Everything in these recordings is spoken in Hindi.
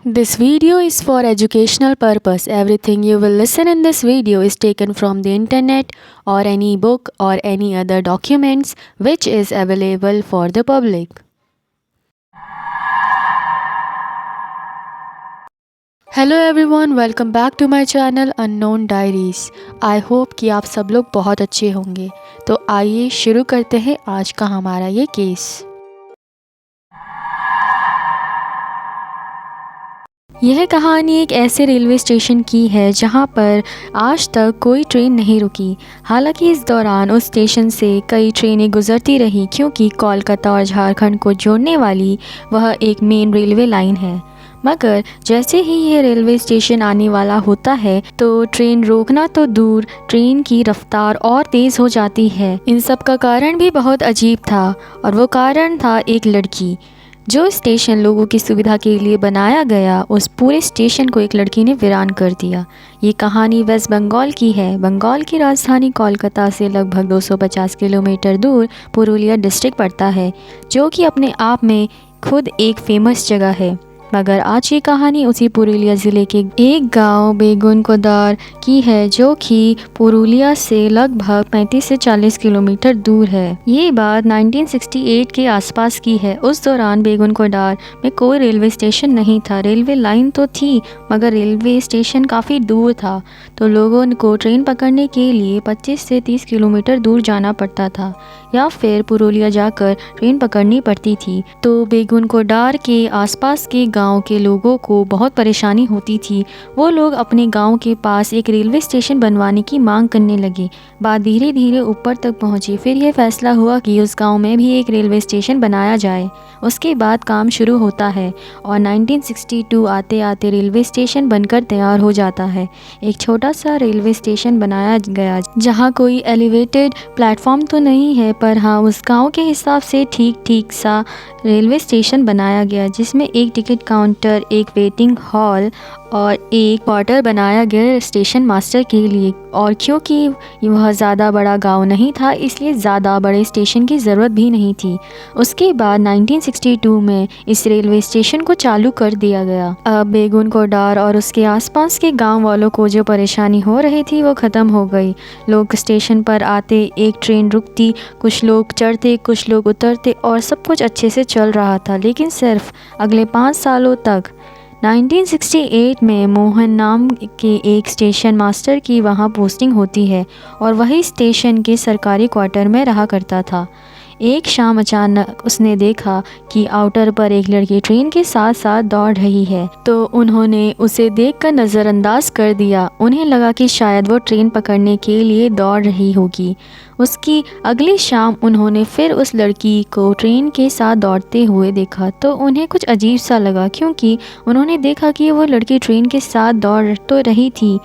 This video is for educational purpose. Everything you will listen in this video is taken from the internet or any book or any other documents which is available for the public. Hello everyone, welcome back to my channel unknown diaries. I hope कि आप सब लोग बहुत अच्छे होंगे। तो आइए शुरू करते हैं आज का हमारा ये केस। यह कहानी एक ऐसे रेलवे स्टेशन की है जहां पर आज तक कोई ट्रेन नहीं रुकी। हालांकि इस दौरान उस स्टेशन से कई ट्रेनें गुजरती रही क्योंकि कोलकाता और झारखंड को जोड़ने वाली वह एक मेन रेलवे लाइन है। मगर जैसे ही यह रेलवे स्टेशन आने वाला होता है तो ट्रेन रोकना तो दूर, ट्रेन की रफ्तार और तेज़ हो जाती है। इन सब का कारण भी बहुत अजीब था और वो कारण था एक लड़की। जो स्टेशन लोगों की सुविधा के लिए बनाया गया, उस पूरे स्टेशन को एक लड़की ने वीरान कर दिया। ये कहानी वेस्ट बंगाल की है। बंगाल की राजधानी कोलकाता से लगभग 250 किलोमीटर दूर पुरुलिया डिस्ट्रिक्ट पड़ता है, जो कि अपने आप में खुद एक फेमस जगह है। मगर आज की कहानी उसी पुरुलिया ज़िले के एक गांव बेगुनकोदार की है, जो कि पुरुलिया से लगभग 35 से 40 किलोमीटर दूर है। ये बात 1968 के आसपास की है। उस दौरान बेगुनकोदार में कोई रेलवे स्टेशन नहीं था। रेलवे लाइन तो थी मगर रेलवे स्टेशन काफ़ी दूर था, तो लोगों को ट्रेन पकड़ने के लिए 25 से 30 किलोमीटर दूर जाना पड़ता था या फिर पुरुलिया जाकर ट्रेन पकड़नी पड़ती थी। तो बेगुनकोदार के आसपास के गांव के लोगों को बहुत परेशानी होती थी। वो लोग अपने गांव के पास एक रेलवे स्टेशन बनवाने की मांग करने लगे। बात धीरे धीरे ऊपर तक पहुंची। फिर यह फैसला हुआ कि उस गांव में भी एक रेलवे स्टेशन बनाया जाए। उसके बाद काम शुरू होता है और 1962 आते आते रेलवे स्टेशन बनकर तैयार हो जाता है। एक छोटा सा रेलवे स्टेशन बनाया गया जहाँ कोई एलिवेटेड प्लेटफॉर्म तो नहीं है, पर हाँ उस गांव के हिसाब से ठीक ठीक सा रेलवे स्टेशन बनाया गया, जिसमें एक टिकट काउंटर, एक वेटिंग हॉल और एक क्वार्टर बनाया गया स्टेशन मास्टर के लिए। और क्योंकि वह ज़्यादा बड़ा गांव नहीं था, इसलिए ज़्यादा बड़े स्टेशन की ज़रूरत भी नहीं थी। उसके बाद 1962 में इस रेलवे स्टेशन को चालू कर दिया गया। अब बेगुनकोदार और उसके आसपास के गांव वालों को जो परेशानी हो रही थी वो ख़त्म हो गई। लोग स्टेशन पर आते, एक ट्रेन रुकती, कुछ लोग चढ़ते, कुछ लोग उतरते और सब कुछ अच्छे से चल रहा था। लेकिन सिर्फ अगले 5 सालों तक 1968 में मोहन नाम के एक स्टेशन मास्टर की वहाँ पोस्टिंग होती है और वही स्टेशन के सरकारी क्वार्टर में रहा करता था। एक शाम अचानक उसने देखा कि आउटर पर एक लड़की ट्रेन के साथ साथ दौड़ रही है, तो उन्होंने उसे देखकर नज़रअंदाज कर दिया। उन्हें लगा कि शायद वो ट्रेन पकड़ने के लिए दौड़ रही होगी। उसकी अगली शाम उन्होंने फिर उस लड़की को ट्रेन के साथ दौड़ते हुए देखा, तो उन्हें कुछ अजीब सा लगा क्योंकि उन्होंने देखा कि वो लड़की ट्रेन के साथ दौड़ तो रही थी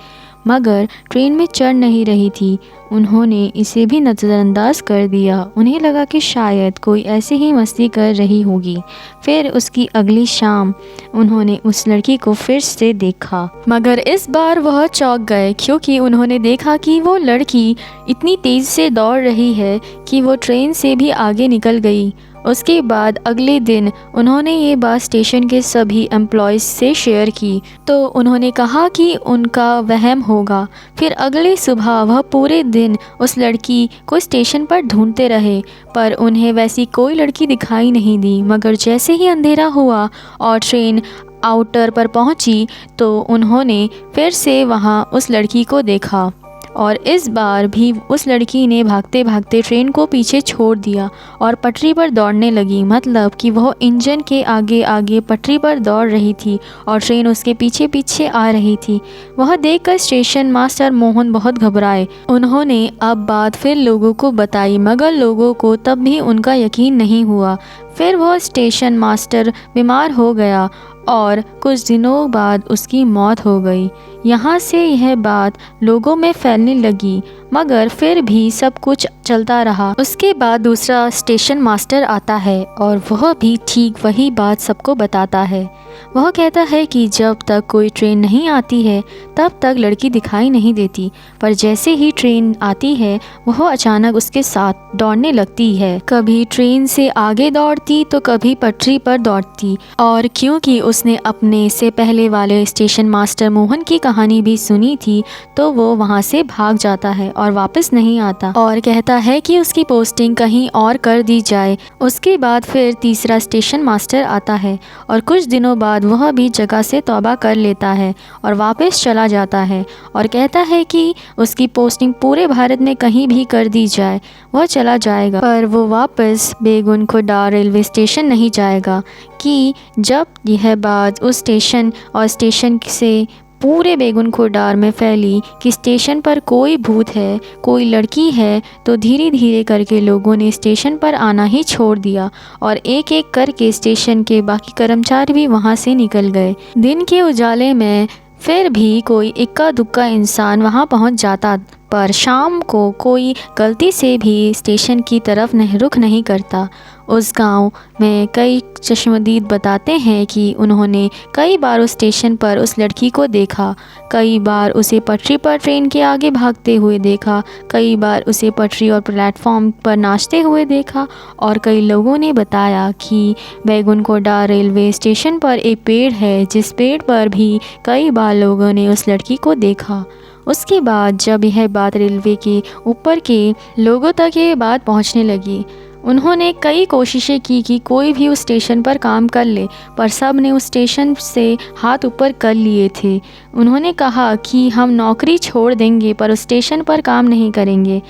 मगर ट्रेन में चढ़ नहीं रही थी। उन्होंने इसे भी नज़रअंदाज कर दिया। उन्हें लगा कि शायद कोई ऐसे ही मस्ती कर रही होगी। फिर उसकी अगली शाम उन्होंने उस लड़की को फिर से देखा, मगर इस बार वह चौंक गए क्योंकि उन्होंने देखा कि वो लड़की इतनी तेज़ से दौड़ रही है कि वो ट्रेन से भी आगे निकल गई। उसके बाद अगले दिन उन्होंने ये बात स्टेशन के सभी एम्प्लॉयज़ से शेयर की, तो उन्होंने कहा कि उनका वहम होगा। फिर अगले सुबह वह पूरे दिन उस लड़की को स्टेशन पर ढूंढते रहे, पर उन्हें वैसी कोई लड़की दिखाई नहीं दी। मगर जैसे ही अंधेरा हुआ और ट्रेन आउटर पर पहुंची, तो उन्होंने फिर से वहां उस लड़की को देखा और इस बार भी उस लड़की ने भागते भागते ट्रेन को पीछे छोड़ दिया और पटरी पर दौड़ने लगी। मतलब कि वह इंजन के आगे आगे पटरी पर दौड़ रही थी और ट्रेन उसके पीछे पीछे आ रही थी। वह देखकर स्टेशन मास्टर मोहन बहुत घबराए। उन्होंने अब बात फिर लोगों को बताई, मगर लोगों को तब भी उनका यकीन नहीं हुआ। फिर वह स्टेशन मास्टर बीमार हो गया और कुछ दिनों बाद उसकी मौत हो गई। यहाँ से यह बात लोगों में फैलने लगी, मगर फिर भी सब कुछ चलता रहा। उसके बाद दूसरा स्टेशन मास्टर आता है और वह भी ठीक वही बात सबको बताता है। वह कहता है कि जब तक कोई ट्रेन नहीं आती है तब तक लड़की दिखाई नहीं देती, पर जैसे ही ट्रेन आती है वह अचानक उसके साथ दौड़ने लगती है। कभी ट्रेन से आगे दौड़ती तो कभी पटरी पर दौड़ती। और क्योंकि उसने अपने से पहले वाले स्टेशन मास्टर मोहन की कहानी भी सुनी थी तो वो वहाँ से भाग जाता है और वापस नहीं आता और कहता है कि उसकी पोस्टिंग कहीं और कर दी जाए। उसके बाद फिर तीसरा स्टेशन मास्टर आता है और कुछ दिनों बाद वह भी जगह से तौबा कर लेता है और वापस चला जाता है और कहता है कि उसकी पोस्टिंग पूरे भारत में कहीं भी कर दी जाए, वह चला जाएगा, पर वो वापस बेगुनखुर्दा रेलवे स्टेशन नहीं जाएगा। कि जब यह बात उस स्टेशन और स्टेशन से पूरे बेगुनखुर्दा में फैली कि स्टेशन पर कोई भूत है, कोई लड़की है, तो धीरे धीरे करके लोगों ने स्टेशन पर आना ही छोड़ दिया और एक एक करके स्टेशन के बाकी कर्मचारी भी वहां से निकल गए। दिन के उजाले में फिर भी कोई इक्का दुक्का इंसान वहां पहुंच जाता, पर शाम को कोई गलती से भी स्टेशन की तरफ रुख नहीं करता। उस गांव में कई चश्मदीद बताते हैं कि उन्होंने कई बार उस स्टेशन पर उस लड़की को देखा, कई बार उसे पटरी पर ट्रेन के आगे भागते हुए देखा, कई बार उसे पटरी और प्लेटफॉर्म पर नाचते हुए देखा, और कई लोगों ने बताया कि बेगुनखुर्दा रेलवे स्टेशन पर एक पेड़ है जिस पेड़ पर भी कई बार लोगों ने उस लड़की को देखा। उसके बाद जब यह बात रेलवे के ऊपर के लोगों तक ये बात पहुंचने लगी, उन्होंने कई कोशिशें की कि कोई भी उस स्टेशन पर काम कर ले, पर सब ने उस स्टेशन से हाथ ऊपर कर लिए थे। उन्होंने कहा कि हम नौकरी छोड़ देंगे पर उस स्टेशन पर काम नहीं करेंगे,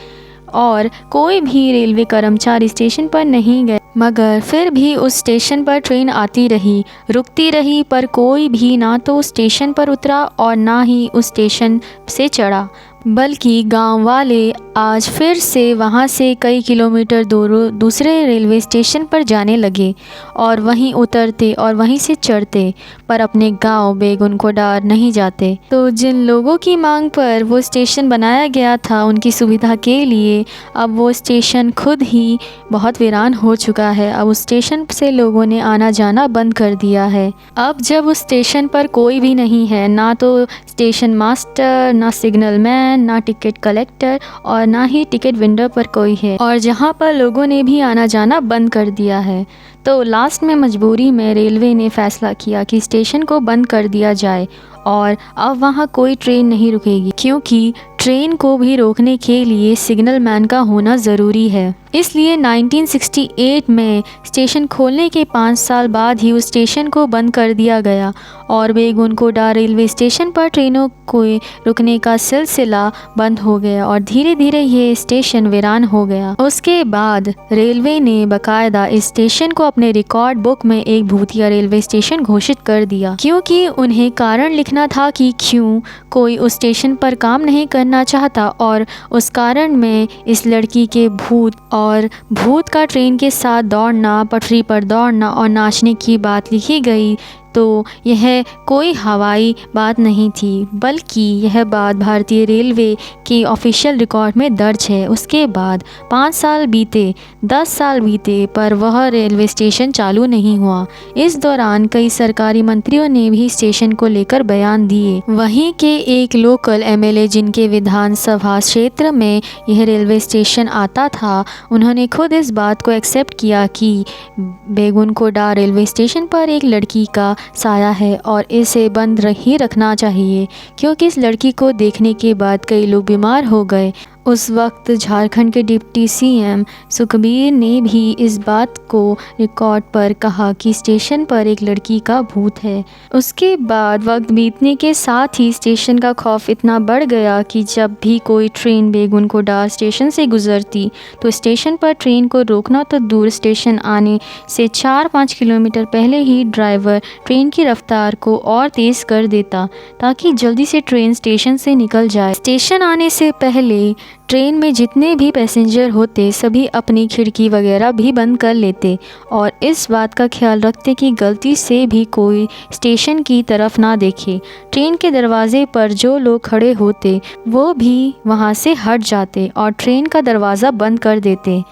और कोई भी रेलवे कर्मचारी स्टेशन पर नहीं गए। मगर फिर भी उस स्टेशन पर ट्रेन आती रही, रुकती रही, पर कोई भी ना तो उस स्टेशन पर उतरा और ना ही उस स्टेशन से चढ़ा, बल्कि गांव वाले आज फिर से वहां से कई किलोमीटर दूर दूसरे रेलवे स्टेशन पर जाने लगे और वहीं उतरते और वहीं से चढ़ते, पर अपने गांव बेगुनखुर्दा नहीं जाते। तो जिन लोगों की मांग पर वो स्टेशन बनाया गया था उनकी सुविधा के लिए, अब वो स्टेशन खुद ही बहुत वीरान हो चुका है। अब उस स्टेशन से लोगों ने आना जाना बंद कर दिया है। अब जब उस स्टेशन पर कोई भी नहीं है, ना तो स्टेशन मास्टर, ना सिग्नल मैन, ना टिकट कलेक्टर और ना ही टिकट वेंडर पर कोई है, और जहां पर लोगों ने भी आना जाना बंद कर दिया है, तो लास्ट में मजबूरी में रेलवे ने फैसला किया कि स्टेशन को बंद कर दिया जाए और अब वहां कोई ट्रेन नहीं रुकेगी, क्योंकि ट्रेन को भी रोकने के लिए सिग्नल मैन का होना ज़रूरी है। इसलिए 1968 में स्टेशन खोलने के 5 साल बाद ही उस स्टेशन को बंद कर दिया गया और बेगुनखुर्दा रेलवे स्टेशन पर ट्रेनों को रुकने का सिलसिला बंद हो गया और धीरे धीरे ये स्टेशन वीरान हो गया। उसके बाद रेलवे ने बाकायदा इस स्टेशन को अपने रिकॉर्ड बुक में एक भूतिया रेलवे स्टेशन घोषित कर दिया, क्योंकि उन्हें कारण लिखना था कि क्यों कोई उस स्टेशन पर काम नहीं करना चाहता, और उस कारण में इस लड़की के भूत का ट्रेन के साथ दौड़ना, पटरी पर दौड़ना और नाचने की बात लिखी गई। तो यह कोई हवाई बात नहीं थी, बल्कि यह बात भारतीय रेलवे के ऑफिशियल रिकॉर्ड में दर्ज है। उसके बाद 5 साल बीते, 10 साल बीते, पर वह रेलवे स्टेशन चालू नहीं हुआ। इस दौरान कई सरकारी मंत्रियों ने भी स्टेशन को लेकर बयान दिए। वहीं के एक लोकल एमएलए जिनके विधानसभा क्षेत्र में यह रेलवे स्टेशन आता था, उन्होंने खुद इस बात को एक्सेप्ट किया कि बेगुनखुर्दा रेलवे स्टेशन पर एक लड़की का साया है और इसे बंद ही रखना चाहिए, क्योंकि इस लड़की को देखने के बाद कई लोग बीमार हो गए। उस वक्त झारखंड के डिप्टी सीएम सुखबीर ने भी इस बात को रिकॉर्ड पर कहा कि स्टेशन पर एक लड़की का भूत है। उसके बाद वक्त बीतने के साथ ही स्टेशन का खौफ इतना बढ़ गया कि जब भी कोई ट्रेन बेगुनखुर्दा स्टेशन से गुजरती तो स्टेशन पर ट्रेन को रोकना तो दूर, स्टेशन आने से 4-5 किलोमीटर पहले ही ड्राइवर ट्रेन की रफ्तार को और तेज़ कर देता ताकि जल्दी से ट्रेन स्टेशन से निकल जाए। स्टेशन आने से पहले ट्रेन में जितने भी पैसेंजर होते सभी अपनी खिड़की वगैरह भी बंद कर लेते और इस बात का ख्याल रखते कि गलती से भी कोई स्टेशन की तरफ ना देखे। ट्रेन के दरवाजे पर जो लोग खड़े होते वो भी वहाँ से हट जाते और ट्रेन का दरवाज़ा बंद कर देते।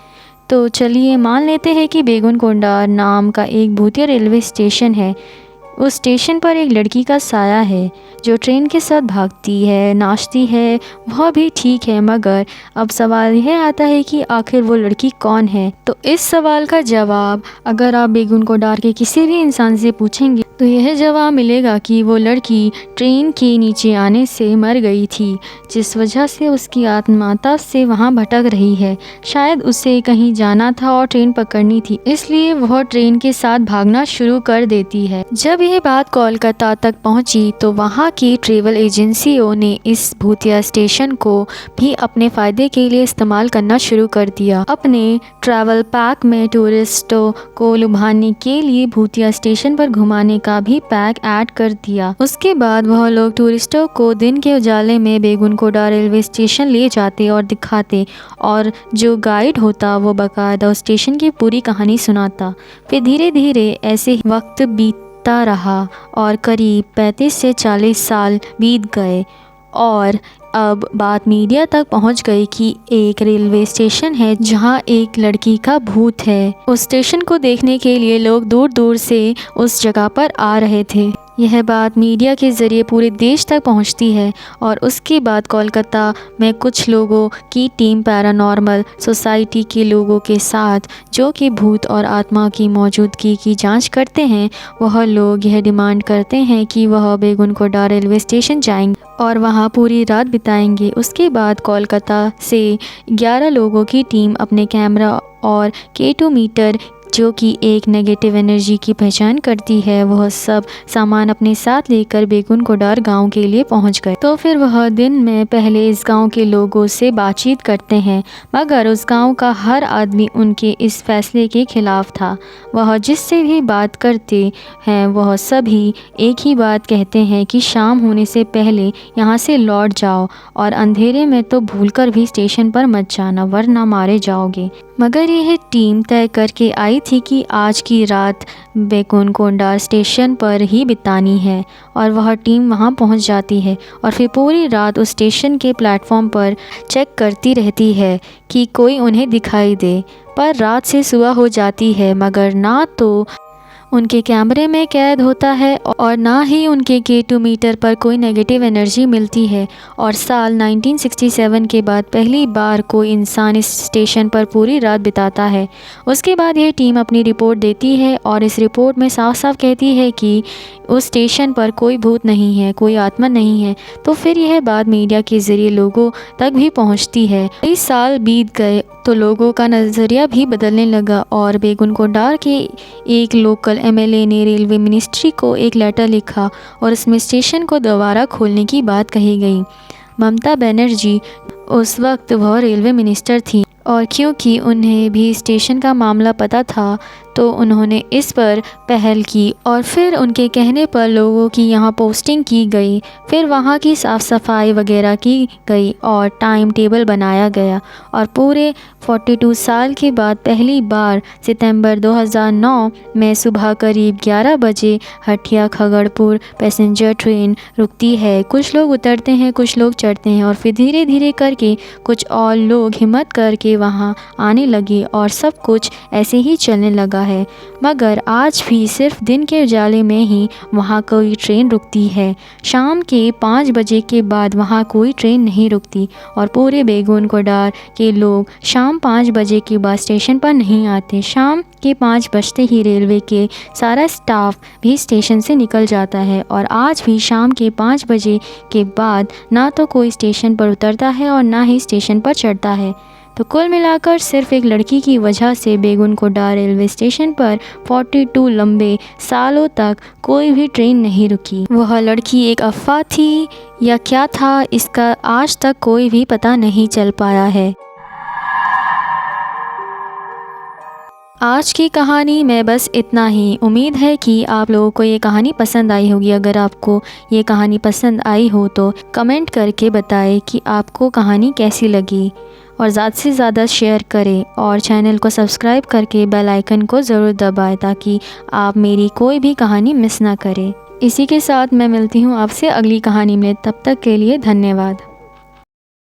तो चलिए मान लेते हैं कि बेगुनकोंडा नाम का एक भूतिया रेलवे स्टेशन है। उस स्टेशन पर एक लड़की का साया है जो ट्रेन के साथ भागती है, नाचती है, वह भी ठीक है, मगर अब सवाल यह आता है कि आखिर वो लड़की कौन है। तो इस सवाल का जवाब अगर आप बेगुनकोंडा के किसी भी इंसान से पूछेंगे तो यह जवाब मिलेगा कि वो लड़की ट्रेन के नीचे आने से मर गई थी, जिस वजह से उसकी आत्मा तब से वहाँ भटक रही है। शायद उसे कहीं जाना था और ट्रेन पकड़नी थी, इसलिए वह ट्रेन के साथ भागना शुरू कर देती है। जब यह बात कोलकाता तक पहुंची तो वहां की ट्रैवल एजेंसियों ने इस भूतिया स्टेशन को भी अपने फ़ायदे के लिए इस्तेमाल करना शुरू कर दिया। अपने ट्रैवल पैक में टूरिस्टों को लुभाने के लिए भूतिया स्टेशन पर घुमाने का भी पैक ऐड कर दिया। उसके बाद वह लोग टूरिस्टों को दिन के उजाले में बेगुनकोंडा रेलवे स्टेशन ले जाते और दिखाते और जो गाइड होता वो बाकायदा उस स्टेशन की पूरी कहानी सुनाता। फिर धीरे धीरे ऐसे वक्त बीतता रहा और करीब 35 से 40 साल बीत गए और अब बात मीडिया तक पहुंच गई कि एक रेलवे स्टेशन है जहां एक लड़की का भूत है। उस स्टेशन को देखने के लिए लोग दूर दूर से उस जगह पर आ रहे थे। यह बात मीडिया के ज़रिए पूरे देश तक पहुंचती है और उसके बाद कोलकाता में कुछ लोगों की टीम पैरानॉर्मल सोसाइटी के लोगों के साथ जो कि भूत और आत्मा की मौजूदगी की जांच करते हैं, वह लोग यह डिमांड करते हैं कि वह बेगुनकोंडा रेलवे स्टेशन जाएंगे और वहां पूरी रात बिताएंगे। उसके बाद कोलकाता से 11 लोगों की टीम अपने कैमरा और K2 मीटर जो कि एक नेगेटिव एनर्जी की पहचान करती है, वह सब सामान अपने साथ लेकर बेगुनकोंडा गांव के लिए पहुंच गए। तो फिर वह दिन में पहले इस गांव के लोगों से बातचीत करते हैं, मगर उस गांव का हर आदमी उनके इस फैसले के खिलाफ था। वह जिससे भी बात करते हैं वह सभी एक ही बात कहते हैं कि शाम होने से पहले यहाँ से लौट जाओ और अंधेरे में तो भूलकर भी स्टेशन पर मत जाना वरना मारे जाओगे। मगर यह टीम तय करके आई थी कि आज की रात बेगुनकोंडा स्टेशन पर ही बितानी है और वह टीम वहां पहुंच जाती है और फिर पूरी रात उस स्टेशन के प्लेटफॉर्म पर चेक करती रहती है कि कोई उन्हें दिखाई दे। पर रात से सुबह हो जाती है मगर ना तो उनके कैमरे में कैद होता है और ना ही उनके K2 मीटर पर कोई नेगेटिव एनर्जी मिलती है। और साल 1967 के बाद पहली बार कोई इंसान इस स्टेशन पर पूरी रात बिताता है। उसके बाद यह टीम अपनी रिपोर्ट देती है और इस रिपोर्ट में साफ साफ कहती है कि उस स्टेशन पर कोई भूत नहीं है, कोई आत्मा नहीं है। तो फिर यह बात मीडिया के ज़रिए लोगों तक भी पहुंचती है। कई साल बीत गए तो लोगों का नज़रिया भी बदलने लगा और बेगुनकोंडा के एक लोकल MLA ने रेलवे मिनिस्ट्री को एक लेटर लिखा और इसमें स्टेशन को दोबारा खोलने की बात कही गई। ममता बनर्जी उस वक्त वह रेलवे मिनिस्टर थी और क्योंकि उन्हें भी स्टेशन का मामला पता था तो उन्होंने इस पर पहल की और फिर उनके कहने पर लोगों की यहाँ पोस्टिंग की गई। फिर वहाँ की साफ़ सफाई वगैरह की गई और टाइम टेबल बनाया गया और पूरे 42 साल के बाद पहली बार सितंबर 2009 में सुबह करीब 11 बजे हटिया खगड़पुर पैसेंजर ट्रेन रुकती है। कुछ लोग उतरते हैं, कुछ लोग चढ़ते हैं और फिर धीरे धीरे करके कुछ और लोग हिम्मत करके वहाँ आने लगे और सब कुछ ऐसे ही चलने लगा है। मगर आज भी सिर्फ दिन के उजाले में ही वहाँ कोई ट्रेन रुकती है। शाम के 5 बजे के बाद वहाँ कोई ट्रेन नहीं रुकती और पूरे बेगुनकोंडा के लोग शाम 5 बजे के बाद स्टेशन पर नहीं आते। शाम के 5 बजते ही रेलवे के सारा स्टाफ भी स्टेशन से निकल जाता है और आज भी शाम के 5 बजे के बाद ना तो कोई स्टेशन पर उतरता है और ना ही स्टेशन पर चढ़ता है। तो कुल मिलाकर सिर्फ एक लड़की की वजह से बेगुनकोंडा रेलवे स्टेशन पर 42 लंबे सालों तक कोई भी ट्रेन नहीं रुकी। वह लड़की एक अफवाह थी या क्या था, इसका आज तक कोई भी पता नहीं चल पाया है। आज की कहानी में बस इतना ही। उम्मीद है कि आप लोगों को ये कहानी पसंद आई होगी। अगर आपको ये कहानी पसंद आई हो तो कमेंट करके बताएं कि आपको कहानी कैसी लगी, और ज़्यादा से ज़्यादा शेयर करें और चैनल को सब्सक्राइब करके बेल आइकन को ज़रूर दबाएं ताकि आप मेरी कोई भी कहानी मिस ना करें। इसी के साथ मैं मिलती हूँ आपसे अगली कहानी में। तब तक के लिए धन्यवाद।